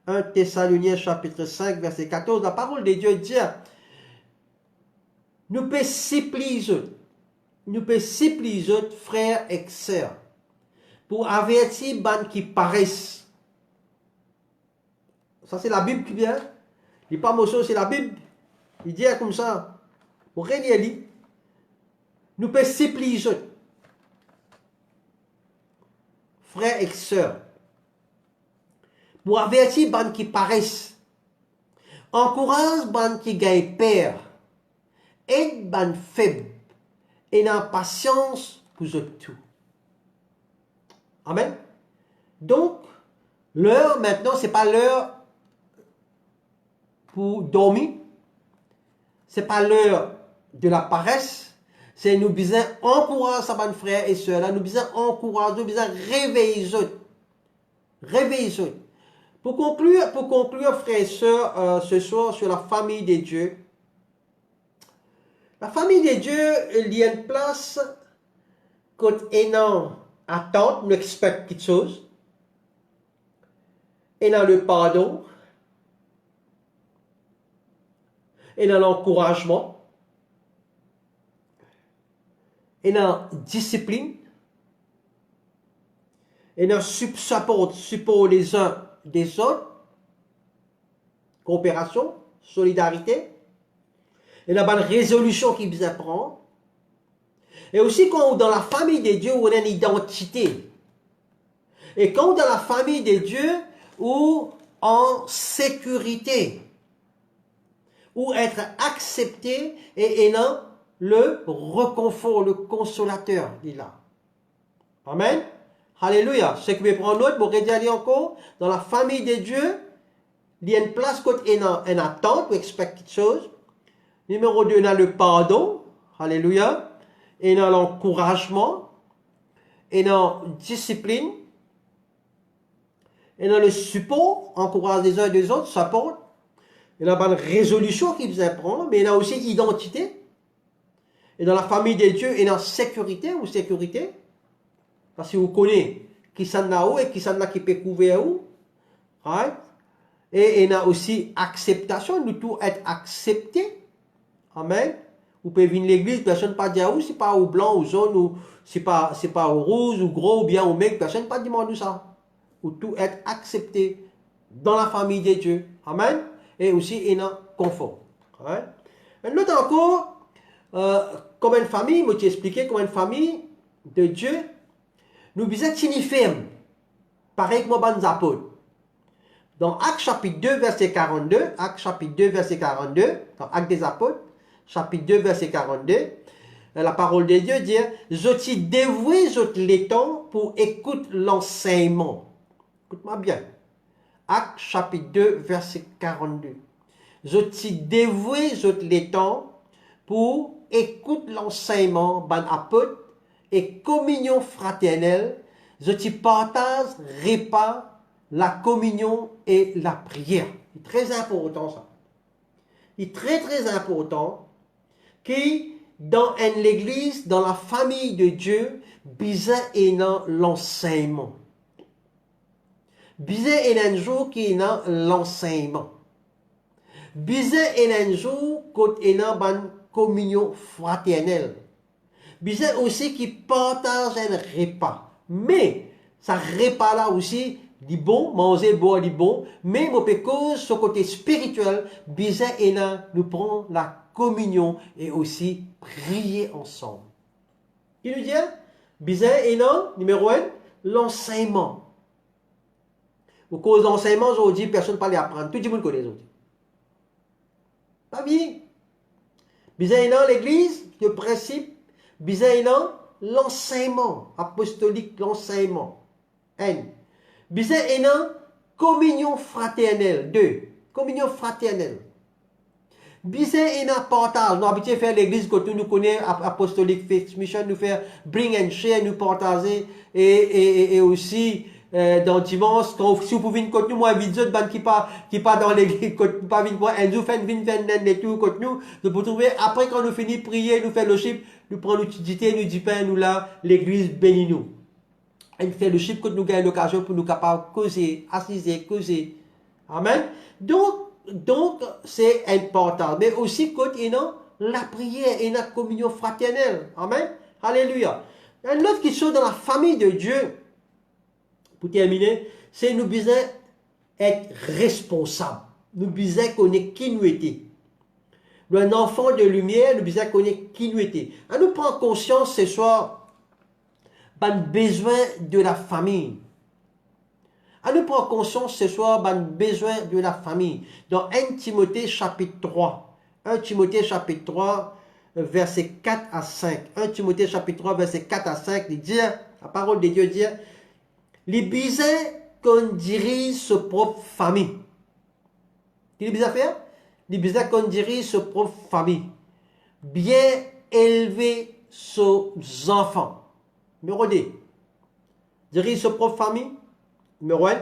1 Thessaloniciens chapitre 5 verset 14, la parole de Dieu dit, nous peut supplier, frères et sœurs, pour avertir ban qui paraissent. Ça c'est la Bible qui vient. Il n'est pas mosso, c'est la Bible. Il dit comme ça. Pour rien dire, nous peut supplier, frères et sœurs, pour avertir ban qui paraissent. Encourage ban qui gagne père. Aide ban faible. Et n'a patience pour eux tout. Amen. Donc, l'heure maintenant, ce n'est pas l'heure pour dormir. Ce n'est pas l'heure de la paresse. C'est nous besoin encourager sa bonne frère et soeur là. Nous besoin encourager, nous besoin réveiller les autres. Réveiller les autres. Pour conclure, frères et sœurs, ce soir sur la famille de Dieu. La famille de Dieu, il y a une place quand on a attente, on expecte quelque chose. Et dans le pardon. Et dans l'encouragement. Et dans la discipline. Et dans le support les uns des autres. Coopération, solidarité. Et la bonne résolution qu'il vous apprend. Et aussi quand dans la famille de Dieu, on a une identité. Et quand dans la famille de Dieu, ou en sécurité. Ou être accepté et ayant le reconfort, le consolateur, dit là. Amen. Alléluia. Ce qui me prend note, pour redire encore, dans la famille de Dieu, il y a une place côté une attente, ou expecte quelque chose. Numéro 2, on a le pardon. Alléluia. Et dans l'encouragement. Et dans la discipline. Et dans le support. Encourage les uns et les autres. Support. Il y a une résolution qui vous apprend. Mais il y a aussi identité. Et dans la famille de Dieu, il y a sécurité ou sécurité. Parce que vous connaissez qui s'en a où et qui s'en a qui peut couvrir où. Right? Et il y a aussi acceptation. Nous tous être acceptés. Amen. Vous pouvez venir à l'église, personne ne peut dire où, c'est pas au blanc, au jaune, ou c'est pas au rouge, ou gros, ou bien au mec, personne ne peut demander ça. Ou tout être accepté dans la famille de Dieu. Amen. Et aussi, il y a confort. Amen. Un autre encore, comme une famille, moi t'ai expliqué, comme une famille de Dieu, nous besoin de ferme. Pareil que moi, ben apôtres. Dans Actes chapitre 2, verset 42, Actes chapitre 2, verset 42, dans Actes des apôtres, chapitre 2, verset 42, la parole de Dieu dit, je t'ai dévoué, je les temps pour écouter l'enseignement. Écoute-moi bien. Actes chapitre 2, verset 42. je t'ai dévoué, je te l'étends pour écouter l'enseignement, ban apôtre et communion fraternelle, je t'y partage, repas, la communion et la prière. C'est très important ça. C'est très très important que dans l'église, dans la famille de Dieu, bisa est dans l'enseignement. Bisa est un jour qui est dans l'enseignement. Bisa est un jour qui est dans la communion fraternelle. Bisa aussi qui partage un repas. Mais, ça repas là aussi, dit bon, manger, boire, dit bon, mais mon cause, ce côté spirituel, bisa est là, nous prenons la communion et aussi prier ensemble. Qui nous dit, bisa est là, numéro 1, l'enseignement. Au cause d'enseignement, aujourd'hui, personne ne peut apprendre. Tout le monde connaît aujourd'hui. Pas bien. Bisa est là, l'église, le principe, bisa est là, l'enseignement apostolique, l'enseignement. N. Bisa est là, communion fraternelle. 2. Communion fraternelle. Bisa est là, partage. Nous habitués à faire l'église quand nous connaissons apostolique faith mission, nous faire bring and share, nous partager et aussi dans dimanche, si vous pouvez nous moi vidéo qui pas dans l'église, pas venir voir, un jour fait et tout quand nous pour trouver après quand nous finissons prier, nous fellowship, nous prenons l'utilité, nous dit nous là, l'église bénit nous. Et fellowship quand nous gagnons l'occasion pour nous capables causer, assiser, causer. Amen. Donc c'est important, mais aussi quand il y a la prière et la communion fraternelle. Amen. Alléluia. Une autre question dans la famille de Dieu. Pour terminer, c'est nous besoin être responsables. Nous besoin connaître qui nous était. Nous, un enfant de lumière, nous besoin connaître qui nous était. À nous prendre conscience ce soir, ben besoin de la famille. À nous prendre conscience ce soir, ben besoin de la famille. Dans 1 Timothée chapitre 3. 1 Timothée chapitre 3, verset 4 à 5. 1 Timothée chapitre 3, verset 4 à 5, il dit, la parole de Dieu dit, les besoins qu'on dirige sa propre famille. Qu'est-ce qu'il a faire? Les besoins qu'on dirige sa propre famille. Bien élever ses enfants. Numéro 2. Dirige sa propre famille. Numéro 1.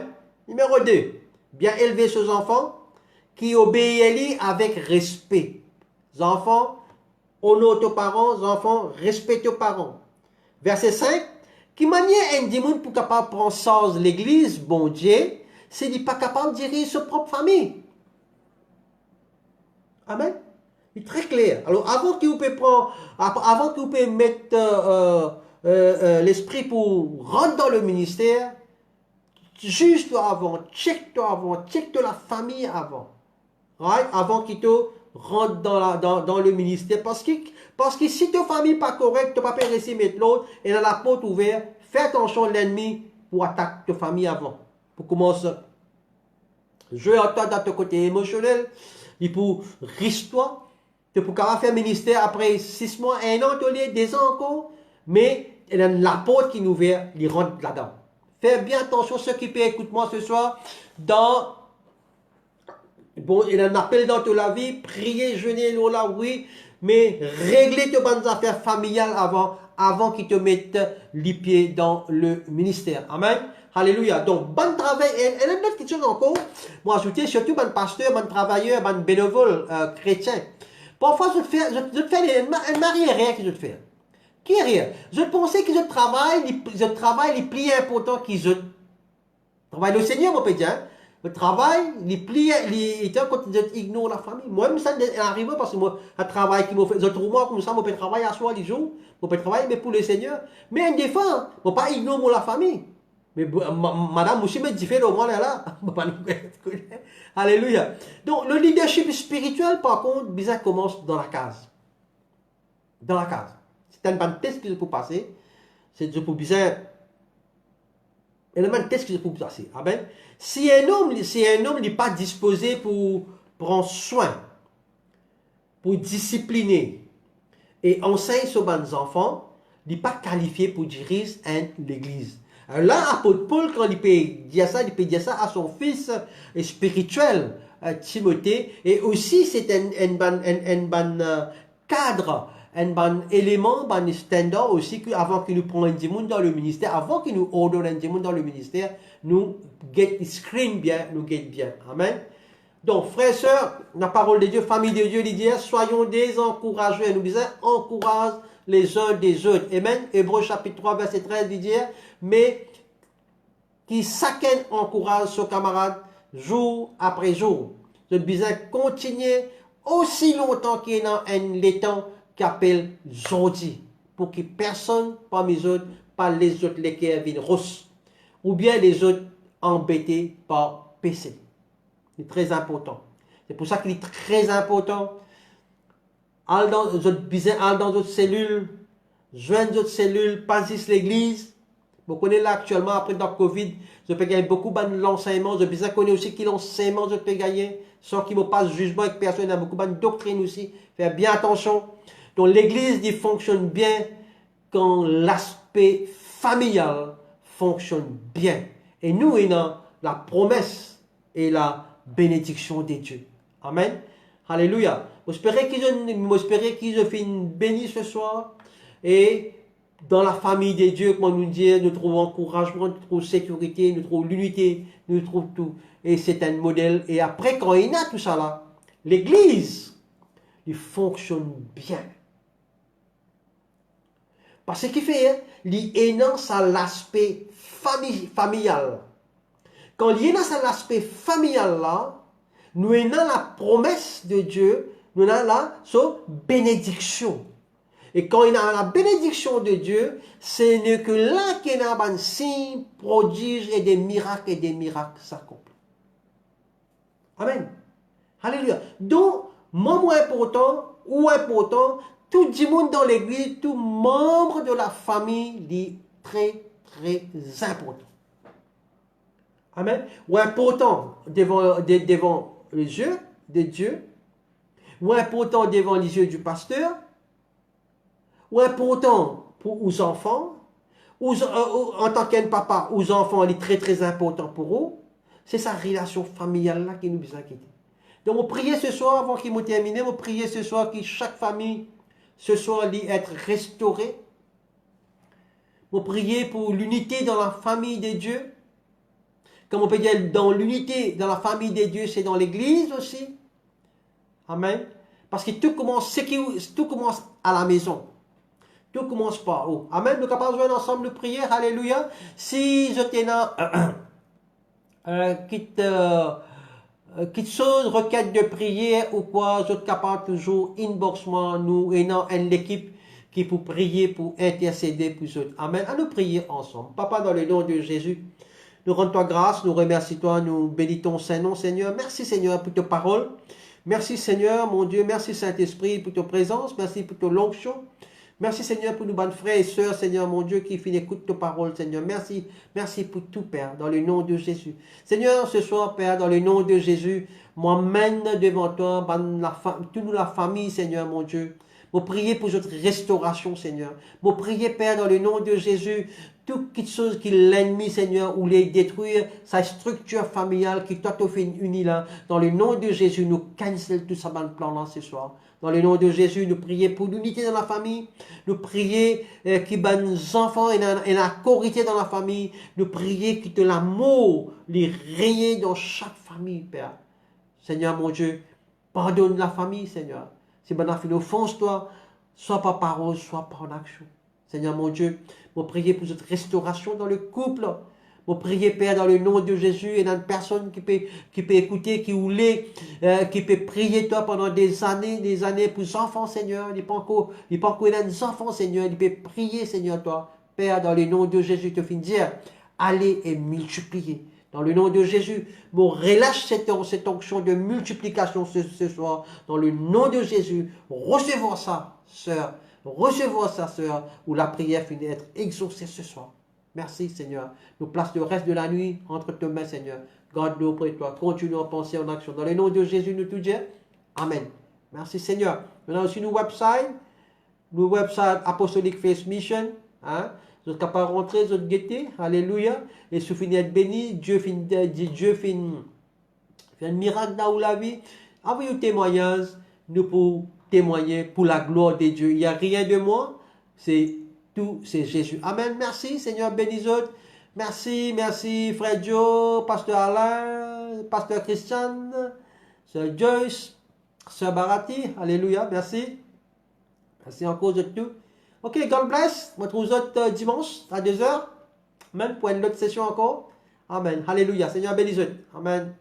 Numéro 2. Bien élever ses enfants qui obéissent avec respect. Les enfants, honore tes parents. Les enfants, respectent tes parents. Verset 5. Qui manière un démon pour capable prendre soin de l'église, bon Dieu, c'est n'est pas capable de diriger sa propre famille. Amen. C'est très clair. Alors, avant que vous puissiez mettre l'esprit pour rentrer dans le ministère, juste avant, check-toi avant, check-toi la famille avant. Right? Avant qu'il te rentre dans le ministère. Parce que si ta famille n'est pas correcte, tu ne peux pas laisser mettre l'autre et dans la porte ouverte, fais attention à l'ennemi pour attaquer ta famille avant. Pour commencer. Jouer à toi dans ton côté émotionnel. Et pour risque-toi. Tu peux faire ministère après 6 mois, 1 an, 2 ans encore. Mais il y a la porte qui est ouverte, il rentre là-dedans. Fais bien attention, ceux qui peuvent écouter moi ce soir, bon, il y a un appel dans toute la vie, prier, jeûner, là, oui, mais régler tes bonnes affaires familiales avant qu'ils te mettent les pieds dans le ministère. Amen. Alléluia. Donc, bon travail. Et une autre question encore, moi ajouter, surtout bon pasteur, bon travailleur, bon bénévole chrétien. Parfois, je te fais un arrière que je te fais. Qui est rien? Je pensais que je travaille les plus importants que je travaille le Seigneur, mon pédien. Le travail, les plus, quand je ignore la famille. Moi, ça arrive parce que moi, un travail qui me fait, je trouve moi comme ça, je peux travailler à soi les jours, je peux travailler, mais pour le Seigneur. Mais un défend, je ne peux pas ignorer la famille. Mais madame, je suis différent au moins là. Alléluia. Donc, le leadership spirituel, par contre, bizarre commence dans la case. Dans la case. C'est un bon test que je peux passer. C'est je peux bizarre. Et le même test que je peux passer. Amen. Si un homme n'est pas disposé pour prendre soin, pour discipliner et enseigner sur les enfants, il n'est pas qualifié pour diriger l'église. Alors là, apôtre Paul, quand il peut dire ça à son fils spirituel, Timothée. Et aussi, c'est un bon cadre, un bon élément, un standard aussi, que avant qu'il nous prenne du monde dans le ministère, avant qu'il nous ordonne du monde dans le ministère, nous get screen bien, nous get bien. Amen. Donc, frères et sœurs, la parole de Dieu, famille de Dieu, il dit, soyons des encouragés. Nous disons, encourage les uns des autres. Amen. Hébreux chapitre 3, verset 13, il dit, mais qui chacun encourage son camarade jour après jour. Je besoin continuer aussi longtemps qu'il y a les temps qu'appelle Jodi, pour que personne parmi les autres, pas les autres lesquels viennent rosses, ou bien les autres embêtés par PC. C'est très important. C'est pour ça qu'il est très important. Aller dans d'autres cellules, joindre d'autres cellules, pas juste l'église. Vous connaissez là actuellement, après dans le Covid, je peux gagner beaucoup d'enseignements. Je peux connaître aussi qui l'enseignement, je peux gagner, sans qu'il ne me passe jugement avec personne. Il y a beaucoup de doctrine aussi. Faire bien attention. Donc l'église il fonctionne bien quand l'aspect familial fonctionne bien. Et nous, on a la promesse et la bénédiction de Dieu. Amen. Alléluia. J'espère qu'ils ont fait une béni ce soir. Et dans la famille de Dieu, comme on nous dit, nous trouvons encouragement, nous trouvons sécurité, nous trouvons l'unité, nous trouvons tout. Et c'est un modèle. Et après, quand il y a tout ça là, l'église, il fonctionne bien. Parce qu'il fait, il énonce à l'aspect familial. Quand il énonce à l'aspect familial là, nous avons la promesse de Dieu, nous avons la bénédiction. Et quand il y a la bénédiction de Dieu, ce n'est que là qu'il y a un signe, prodige et des miracles s'accomplissent. Amen. Alléluia. Donc, moins important, tout le monde dans l'église, tout membre de la famille, est très, très important. Amen. Ou important devant les yeux de Dieu, ou important devant les yeux du pasteur, ou important pour aux enfants, en tant qu'un papa, aux enfants, il est très très important pour eux. C'est sa relation familiale là qui nous inquiète. Donc, on prie ce soir, avant qu'il me termine, on prie ce soir que chaque famille, ce soir, doit être restaurée. On prie pour l'unité dans la famille de Dieu. Comme on peut dire, dans l'unité dans la famille de Dieu, c'est dans l'église aussi. Amen. Parce que tout commence à la maison. Tout commence par où? Amen. Nous sommes capables de jouer ensemble de prière. Alléluia. Si je t'ai quitte chose, requête de prière ou quoi, je suis capable toujours inbox-moi, nous et l'équipe qui pour prier, pour intercéder pour eux. Amen. À nous prier ensemble. Papa, dans le nom de Jésus, nous rendons toi grâce, nous remercions toi, nous bénissons ton Saint-Nom, Seigneur. Merci Seigneur pour ta parole. Merci Seigneur, mon Dieu. Merci Saint-Esprit pour ta présence. Merci pour ta l'onction. Merci Seigneur pour nous, bonnes frères et sœurs, Seigneur mon Dieu, qui écoutent ta parole, Seigneur. Merci, merci pour tout, Père, dans le nom de Jésus. Seigneur, ce soir, Père, dans le nom de Jésus, m'emmène devant toi, toute la famille, Seigneur mon Dieu. Vous priez pour votre restauration, Seigneur. Vous priez, Père, dans le nom de Jésus, toute chose qui l'ennemi, Seigneur, ou les détruire, sa structure familiale qui t'a fait unie là. Dans le nom de Jésus, nous cancel tout ça dans le plan là ce soir. Dans le nom de Jésus, nous prions pour l'unité dans la famille. Nous prions qu'il y ait des enfants et la corité dans la famille. Nous prions que l'amour les règne dans chaque famille, Père. Seigneur mon Dieu, pardonne la famille, Seigneur. Si on a fait une offense, toi, soit par parole, soit par action. Seigneur mon Dieu, nous prions pour cette restauration dans le couple. Nous prions, Père, dans le nom de Jésus, et dans une personne qui peut écouter, qui peut prier toi pendant des années pour les enfants, Seigneur. Il n'est pas encore des enfants, Seigneur. Il peut prier, Seigneur, toi. Père, dans le nom de Jésus, te finis dire, allez et multipliez. Dans le nom de Jésus, nous relâche cette onction de multiplication ce soir. Dans le nom de Jésus, recevons ça, sœur. Recevons ça, sœur, où la prière finit d'être exaucée ce soir. Merci, Seigneur. Nous place le reste de la nuit entre tes mains, Seigneur. Garde-nous auprès de toi. Continue à penser en action. Dans le nom de Jésus, nous te disons Amen. Merci, Seigneur. Maintenant aussi, nos website Apostolic Faith Mission. Hein? Vous êtes capable de rentrer, vous êtes guettés. Alléluia. Et si vous finissez d'être béni, Dieu finit fait un miracle dans la vie. Envoyez un témoignage, nous pour témoigner pour la gloire de Dieu. Il n'y a rien de moi, c'est tout, c'est Jésus. Amen. Merci, Seigneur, bénis autres. Merci, merci, Frère Joe, Pasteur Alain, Pasteur Christian, Sœur Joyce, Sœur Barati. Alléluia, merci. Merci encore de tout. Ok, God bless. On retrouve vous autres dimanche à 2h. Amen. Pour une autre session encore. Amen. Alléluia. Seigneur, bénis autres. Amen.